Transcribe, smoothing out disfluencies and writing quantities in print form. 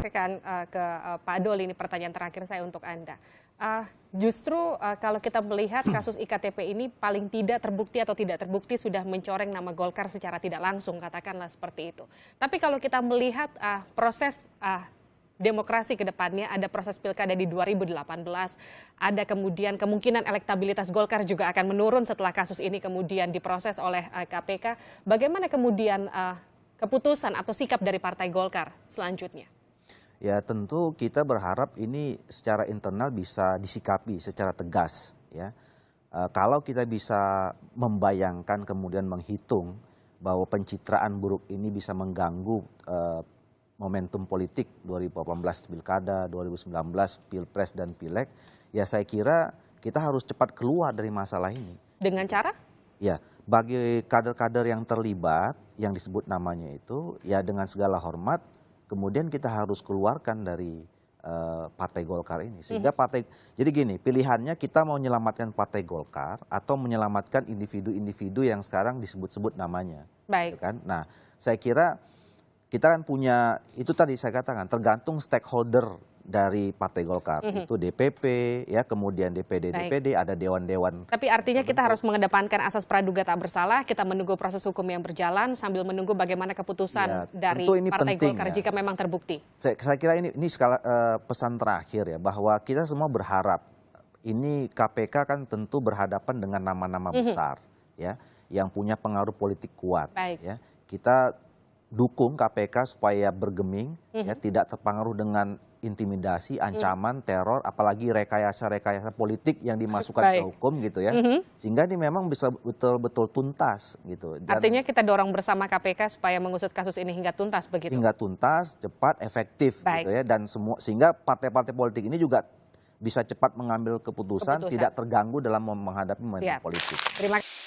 saya ke Pak Doli, ini pertanyaan terakhir saya untuk Anda. Justru kalau kita melihat kasus IKTP ini paling tidak terbukti atau tidak terbukti sudah mencoreng nama Golkar secara tidak langsung, katakanlah seperti itu. Tapi kalau kita melihat proses demokrasi ke depannya, ada proses pilkada di 2018, ada kemudian kemungkinan elektabilitas Golkar juga akan menurun setelah kasus ini kemudian diproses oleh KPK. Bagaimana kemudian keputusan atau sikap dari Partai Golkar selanjutnya? Ya tentu kita berharap ini secara internal bisa disikapi secara tegas. Ya, kalau kita bisa membayangkan kemudian menghitung bahwa pencitraan buruk ini bisa mengganggu momentum politik 2018 pilkada, 2019 pilpres dan pileg, ya saya kira kita harus cepat keluar dari masalah ini. Dengan cara? Ya, bagi kader-kader yang terlibat, yang disebut namanya itu, ya dengan segala hormat, kemudian kita harus keluarkan dari Partai Golkar ini. Sehingga jadi gini, pilihannya kita mau menyelamatkan Partai Golkar atau menyelamatkan individu-individu yang sekarang disebut-sebut namanya. Baik. Gitu kan? Nah, saya kira kita kan punya, itu tadi saya katakan, tergantung stakeholder dari Partai Golkar. Itu DPP, ya kemudian DPD, ada dewan-dewan. Tapi artinya kita harus mengedepankan asas praduga tak bersalah, kita menunggu proses hukum yang berjalan sambil menunggu bagaimana keputusan dari Partai Golkar jika memang terbukti. Saya kira ini pesan terakhir ya, bahwa kita semua berharap, ini KPK kan tentu berhadapan dengan nama-nama besar, ya, yang punya pengaruh politik kuat. Ya. Kita dukung KPK supaya bergeming, ya, tidak terpengaruh dengan intimidasi, ancaman, teror, apalagi rekayasa-rekayasa politik yang dimasukkan ke hukum gitu ya, sehingga ini memang bisa betul-betul tuntas gitu. Dan artinya kita dorong bersama KPK supaya mengusut kasus ini hingga tuntas begitu. Hingga tuntas, cepat, efektif gitu ya, dan sehingga partai-partai politik ini juga bisa cepat mengambil keputusan. Tidak terganggu dalam menghadapi momentum politik. Terima kasih.